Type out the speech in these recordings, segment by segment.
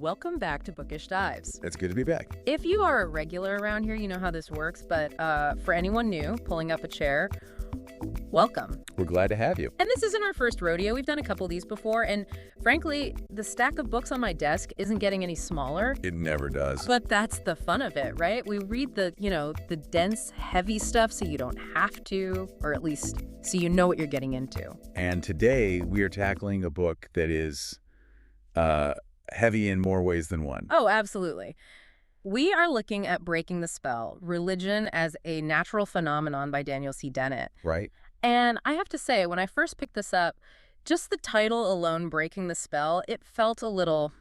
welcome back to Bookish Dives. It's good to be back. If you are a regular around here, you know how this works, but for anyone new, pulling up a chair, welcome. We're glad to have you. And this isn't our first rodeo. We've done a couple of these before, and frankly, the stack of books on my desk isn't getting any smaller. It never does. But that's the fun of it, right? We read the dense, heavy stuff so you don't have to, or at least so you know what you're getting into. And today we are tackling a book that is heavy in more ways than one. Oh, absolutely. We are looking at Breaking the Spell, Religion as a Natural Phenomenon by Daniel C. Dennett. Right. And I have to say, when I first picked this up, just the title alone, Breaking the Spell, it felt a little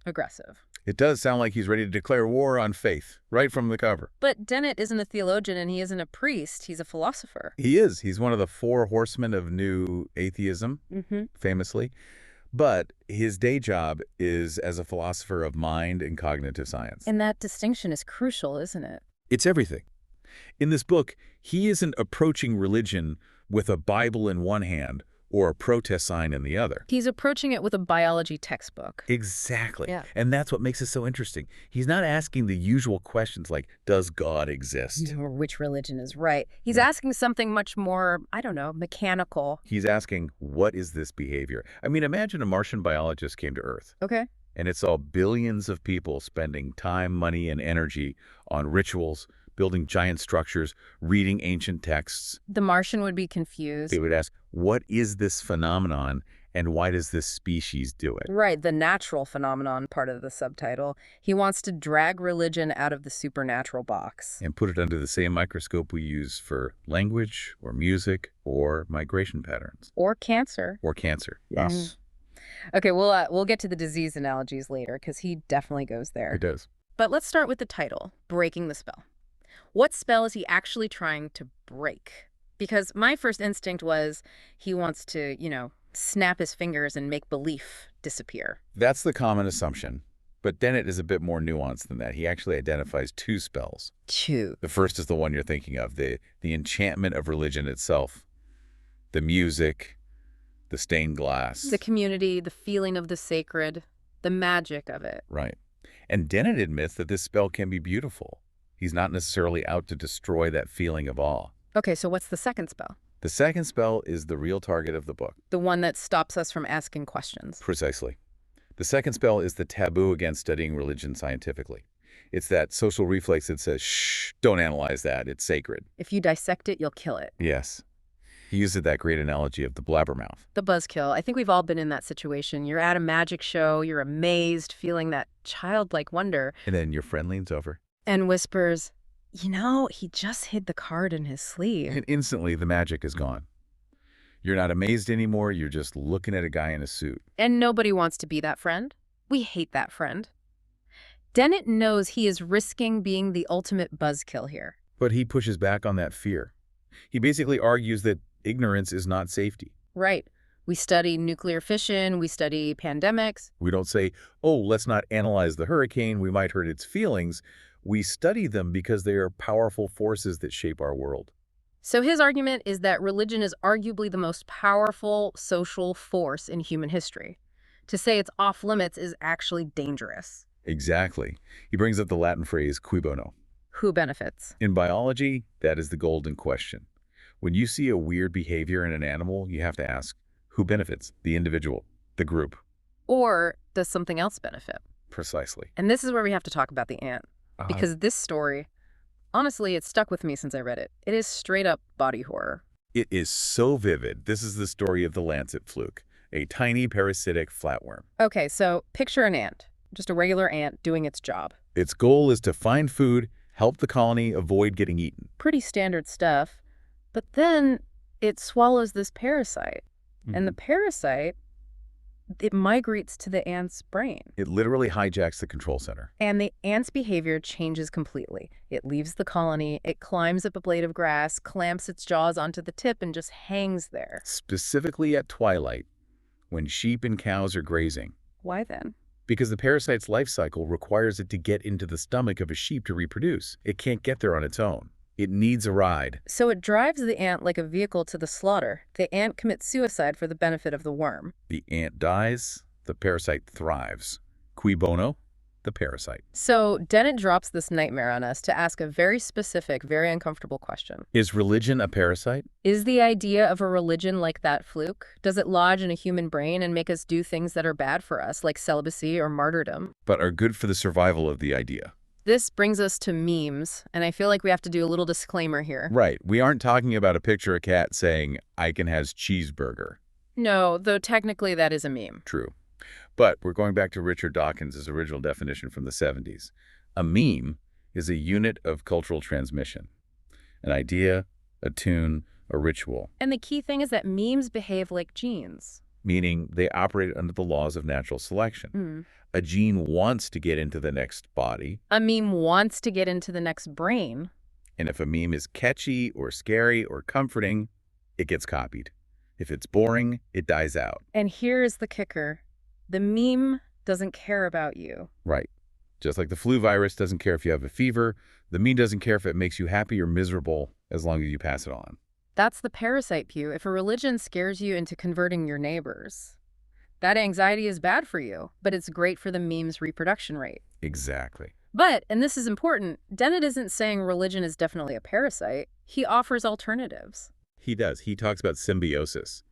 aggressive. It does sound like he's ready to declare war on faith, right from the cover. But Dennett isn't a theologian and he isn't a priest. He's a philosopher. He is. He's one of the four horsemen of new atheism, famously. But his day job is as a philosopher of mind and cognitive science. And that distinction is crucial, isn't it? It's everything. In this book, he isn't approaching religion with a Bible in one hand or a protest sign in the other. He's approaching it with a biology textbook. Exactly. Yeah. And that's what makes it so interesting. He's not asking the usual questions like, does God exist? Or which religion is right. He's asking something much more, I don't know, mechanical. He's asking, what is this behavior? I mean, imagine a Martian biologist came to Earth. Okay. And it saw billions of people spending time, money, and energy on rituals, building giant structures, reading ancient texts. The Martian would be confused. They would ask, what is this phenomenon and why does this species do it? Right, the natural phenomenon part of the subtitle. He wants to drag religion out of the supernatural box. And put it under the same microscope we use for language or music or migration patterns. Or cancer. Or cancer. Yes. Okay, we'll get to the disease analogies later because he definitely goes there. It does. But let's start with the title, Breaking the Spell. What spell is he actually trying to break? Because my first instinct was he wants to, snap his fingers and make belief disappear. That's the common assumption. But Dennett is a bit more nuanced than that. He actually identifies two spells. Two. The first is the one you're thinking of, the enchantment of religion itself. The music, the stained glass. The community, the feeling of the sacred, the magic of it. Right. And Dennett admits that this spell can be beautiful. He's not necessarily out to destroy that feeling of awe. Okay, so what's the second spell? The second spell is the real target of the book. The one that stops us from asking questions. Precisely. The second spell is the taboo against studying religion scientifically. It's that social reflex that says, shh, don't analyze that, it's sacred. If you dissect it, you'll kill it. Yes. He uses that great analogy of the blabbermouth. The buzzkill. I think we've all been in that situation. You're at a magic show, you're amazed, feeling that childlike wonder. And then your friend leans over. And whispers, he just hid the card in his sleeve. And instantly the magic is gone. You're not amazed anymore, you're just looking at a guy in a suit. And nobody wants to be that friend. We hate that friend. Dennett knows he is risking being the ultimate buzzkill here. But he pushes back on that fear. He basically argues that ignorance is not safety. Right. We study nuclear fission, we study pandemics. We don't say, oh, let's not analyze the hurricane, we might hurt its feelings. We study them because they are powerful forces that shape our world. So his argument is that religion is arguably the most powerful social force in human history. To say it's off limits is actually dangerous. Exactly. He brings up the Latin phrase cui bono. Who benefits? In biology, that is the golden question. When you see a weird behavior in an animal, you have to ask, who benefits? The individual, the group. Or does something else benefit? Precisely. And this is where we have to talk about the ant. Because this story, honestly, it stuck with me since I read it. It is straight up body horror. It is so vivid. This is the story of the lancet fluke, a tiny parasitic flatworm. Okay, so picture an ant, just a regular ant doing its job. Its goal is to find food, help the colony avoid getting eaten. Pretty standard stuff. But then it swallows this parasite. And the parasite, it migrates to the ant's brain. It literally hijacks the control center. And the ant's behavior changes completely. It leaves the colony, it climbs up a blade of grass, clamps its jaws onto the tip, and just hangs there. Specifically at twilight, when sheep and cows are grazing. Why then? Because the parasite's life cycle requires it to get into the stomach of a sheep to reproduce. It can't get there on its own. It needs a ride. So it drives the ant like a vehicle to the slaughter. The ant commits suicide for the benefit of the worm. The ant dies, the parasite thrives, Cui bono? The parasite. So Dennett drops this nightmare on us to ask a very specific, very uncomfortable question. Is religion a parasite? Is the idea of a religion like that fluke? Does it lodge in a human brain and make us do things that are bad for us, like celibacy or martyrdom? But are good for the survival of the idea. This brings us to memes, and I feel like we have to do a little disclaimer here. Right. We aren't talking about a picture of a cat saying, Icon has cheeseburger. No, though technically that is a meme. True. But we're going back to Richard Dawkins' original definition from the 70s. A meme is a unit of cultural transmission. An idea, a tune, a ritual. And the key thing is that memes behave like genes. Meaning they operate under the laws of natural selection. A gene wants to get into the next body. A meme wants to get into the next brain. And if a meme is catchy or scary or comforting, it gets copied. If it's boring, it dies out. And here's the kicker. The meme doesn't care about you. Right. Just like the flu virus doesn't care if you have a fever, the meme doesn't care if it makes you happy or miserable as long as you pass it on. That's the parasite, Pew. If a religion scares you into converting your neighbors, that anxiety is bad for you, but it's great for the meme's reproduction rate. Exactly. But, and this is important, Dennett isn't saying religion is definitely a parasite. He offers alternatives. He does. He talks about symbiosis.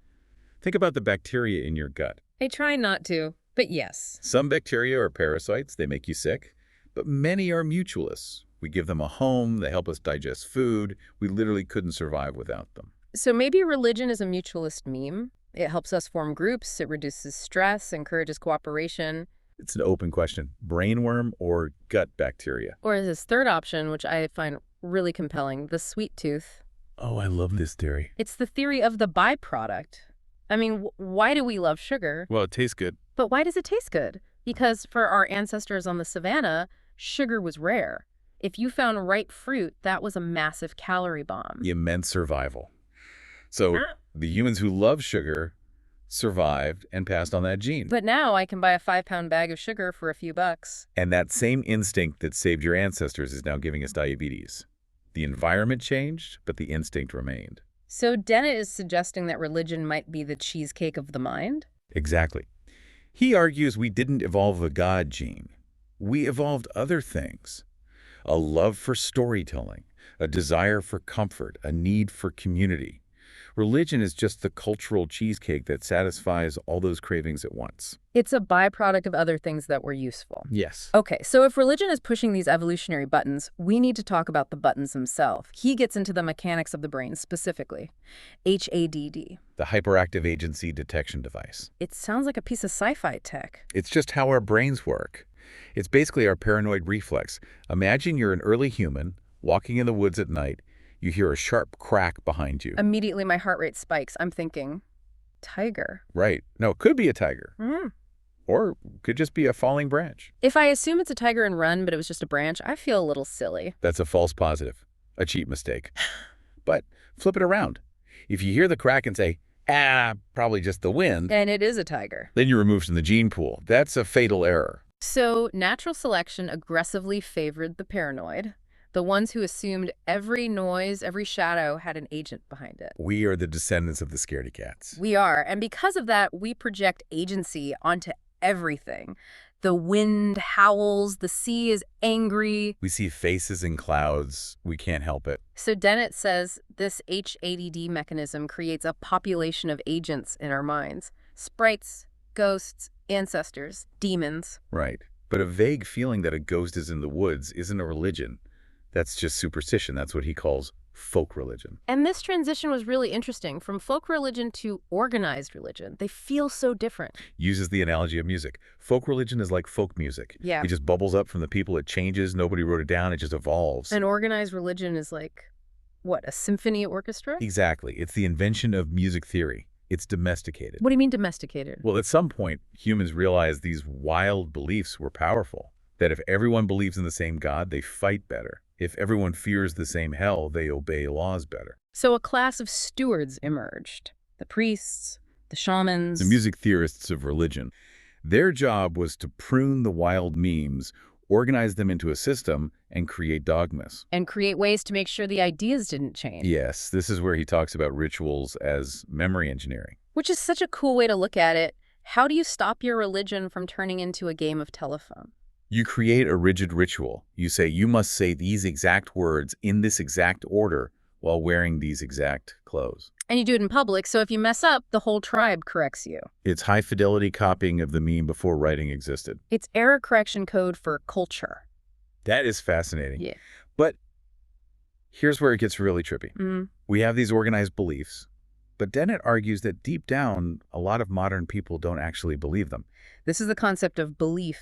Think about the bacteria in your gut. I try not to, but yes. Some bacteria are parasites. They make you sick. But many are mutualists. We give them a home. They help us digest food. We literally couldn't survive without them. So maybe religion is a mutualist meme. It helps us form groups. It reduces stress, encourages cooperation. It's an open question. Brainworm or gut bacteria? Or this third option, which I find really compelling, the sweet tooth. Oh, I love this theory. It's the theory of the byproduct. I mean, why do we love sugar? Well, it tastes good. But why does it taste good? Because for our ancestors on the savannah, sugar was rare. If you found ripe fruit, that was a massive calorie bomb. The immense survival. So the humans who love sugar survived and passed on that gene. But now I can buy a 5-pound bag of sugar for a few bucks. And that same instinct that saved your ancestors is now giving us diabetes. The environment changed, but the instinct remained. So Dennett is suggesting that religion might be the cheesecake of the mind? Exactly. He argues we didn't evolve a God gene. We evolved other things. A love for storytelling, a desire for comfort, a need for community. Religion is just the cultural cheesecake that satisfies all those cravings at once. It's a byproduct of other things that were useful. Yes. Okay, so if religion is pushing these evolutionary buttons, we need to talk about the buttons themselves. He gets into the mechanics of the brain specifically. HADD. The hyperactive agency detection device. It sounds like a piece of sci-fi tech. It's just how our brains work. It's basically our paranoid reflex. Imagine you're an early human walking in the woods at night. You hear a sharp crack behind you. Immediately my heart rate spikes. I'm thinking, tiger. Right. No, it could be a tiger. Mm. Or could just be a falling branch. If I assume it's a tiger and run, but it was just a branch, I feel a little silly. That's a false positive. A cheap mistake. But flip it around. If you hear the crack and say, probably just the wind. And it is a tiger. Then you're removed from the gene pool. That's a fatal error. So natural selection aggressively favored the paranoid. The ones who assumed every noise, every shadow had an agent behind it. We are the descendants of the scaredy cats. We are. And because of that, we project agency onto everything. The wind howls, the sea is angry. We see faces in clouds. We can't help it. So Dennett says this HADD mechanism creates a population of agents in our minds. Sprites, ghosts, ancestors, demons. Right. But a vague feeling that a ghost is in the woods isn't a religion. That's just superstition. That's what he calls folk religion. And this transition was really interesting, from folk religion to organized religion. They feel so different. Uses the analogy of music. Folk religion is like folk music. Yeah. It just bubbles up from the people. It changes. Nobody wrote it down. It just evolves. And organized religion is like, what, a symphony orchestra? Exactly. It's the invention of music theory. It's domesticated. What do you mean domesticated? Well, at some point, humans realized these wild beliefs were powerful. That if everyone believes in the same God, they fight better. If everyone fears the same hell, they obey laws better. So a class of stewards emerged. The priests, the shamans. The music theorists of religion. Their job was to prune the wild memes, organize them into a system, and create dogmas. And create ways to make sure the ideas didn't change. Yes, this is where he talks about rituals as memory engineering. Which is such a cool way to look at it. How do you stop your religion from turning into a game of telephone? You create a rigid ritual. You say you must say these exact words in this exact order while wearing these exact clothes. And you do it in public, so if you mess up, the whole tribe corrects you. It's high-fidelity copying of the meme before writing existed. It's error correction code for culture. That is fascinating. Yeah. But here's where it gets really trippy. Mm. We have these organized beliefs, but Dennett argues that deep down, a lot of modern people don't actually believe them. This is the concept of belief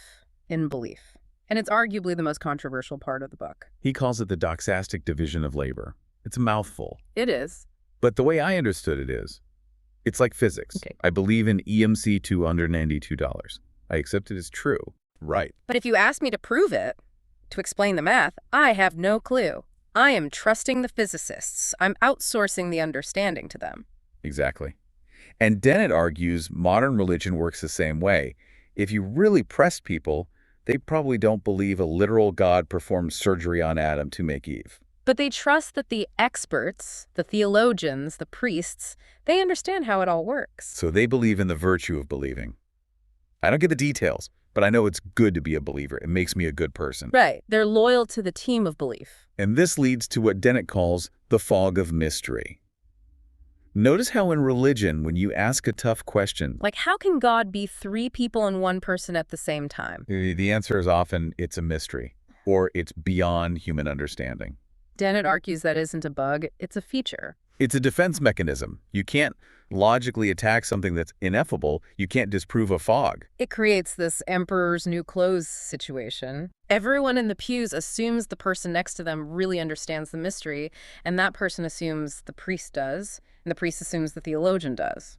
in belief. And it's arguably the most controversial part of the book. He calls it the doxastic division of labor. It's a mouthful. It is. But the way I understood it is, it's like physics. Okay. I believe in EMC $292. I accept it as true. Right. But if you ask me to prove it, to explain the math, I have no clue. I am trusting the physicists. I'm outsourcing the understanding to them. Exactly. And Dennett argues modern religion works the same way. If you really pressed people, they probably don't believe a literal God performed surgery on Adam to make Eve. But they trust that the experts, the theologians, the priests, they understand how it all works. So they believe in the virtue of believing. I don't get the details, but I know it's good to be a believer. It makes me a good person. Right. They're loyal to the team of belief. And this leads to what Dennett calls the fog of mystery. Notice how in religion, when you ask a tough question, Like, how can God be three people and one person at the same time? the answer is often it's a mystery, or it's beyond human understanding. Dennett argues that isn't a bug, it's a feature. It's a defense mechanism. You can't logically attack something that's ineffable. You can't disprove a fog. It creates this emperor's new clothes situation. Everyone in the pews assumes the person next to them really understands the mystery, and that person assumes the priest does, and the priest assumes the theologian does.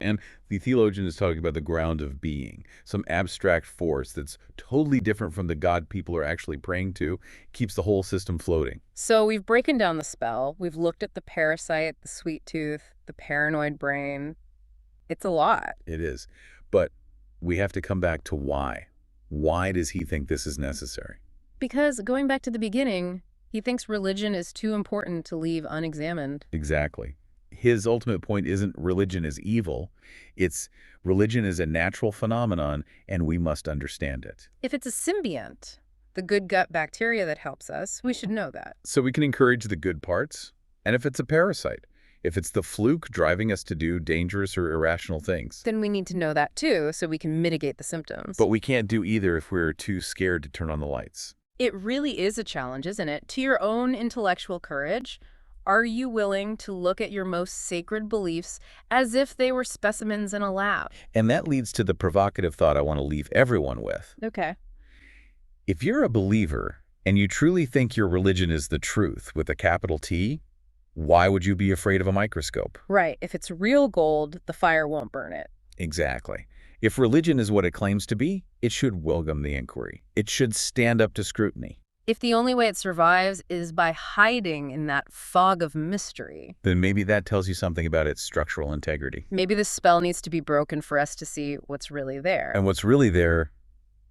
And the theologian is talking about the ground of being, some abstract force that's totally different from the God people are actually praying to, keeps the whole system floating. So we've broken down the spell. We've looked at the parasite, the sweet tooth, the paranoid brain. It's a lot. It is. But we have to come back to why. Why does he think this is necessary? Because going back to the beginning, he thinks religion is too important to leave unexamined. Exactly. His ultimate point isn't religion is evil. It's religion is a natural phenomenon, and we must understand it. If it's a symbiont, the good gut bacteria that helps us, we should know that. So we can encourage the good parts. And if it's a parasite, if it's the fluke driving us to do dangerous or irrational things. Then we need to know that too, so we can mitigate the symptoms. But we can't do either if we're too scared to turn on the lights. It really is a challenge, isn't it? To your own intellectual courage, are you willing to look at your most sacred beliefs as if they were specimens in a lab? And that leads to the provocative thought I want to leave everyone with. Okay. If you're a believer and you truly think your religion is the truth with a capital T, why would you be afraid of a microscope? Right. If it's real gold, the fire won't burn it. Exactly. If religion is what it claims to be, it should welcome the inquiry. It should stand up to scrutiny. If the only way it survives is by hiding in that fog of mystery, Then maybe that tells you something about its structural integrity. maybe the spell needs to be broken for us to see what's really there. And what's really there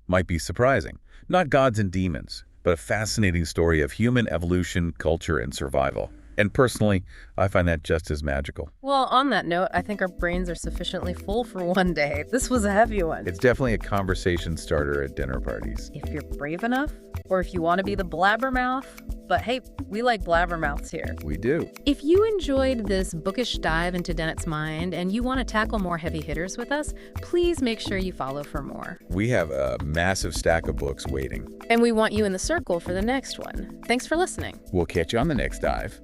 might be surprising. Not gods and demons, but a fascinating story of human evolution, culture, and survival. And personally, I find that just as magical. Well, on that note, I think our brains are sufficiently full for one day. This was a heavy one. It's definitely a conversation starter at dinner parties. If you're brave enough, or if you want to be the blabbermouth. But hey, we like blabbermouths here. We do. If you enjoyed this bookish dive into Dennett's mind and you want to tackle more heavy hitters with us, please make sure you follow for more. We have a massive stack of books waiting. And we want you in the circle for the next one. Thanks for listening. We'll catch you on the next dive.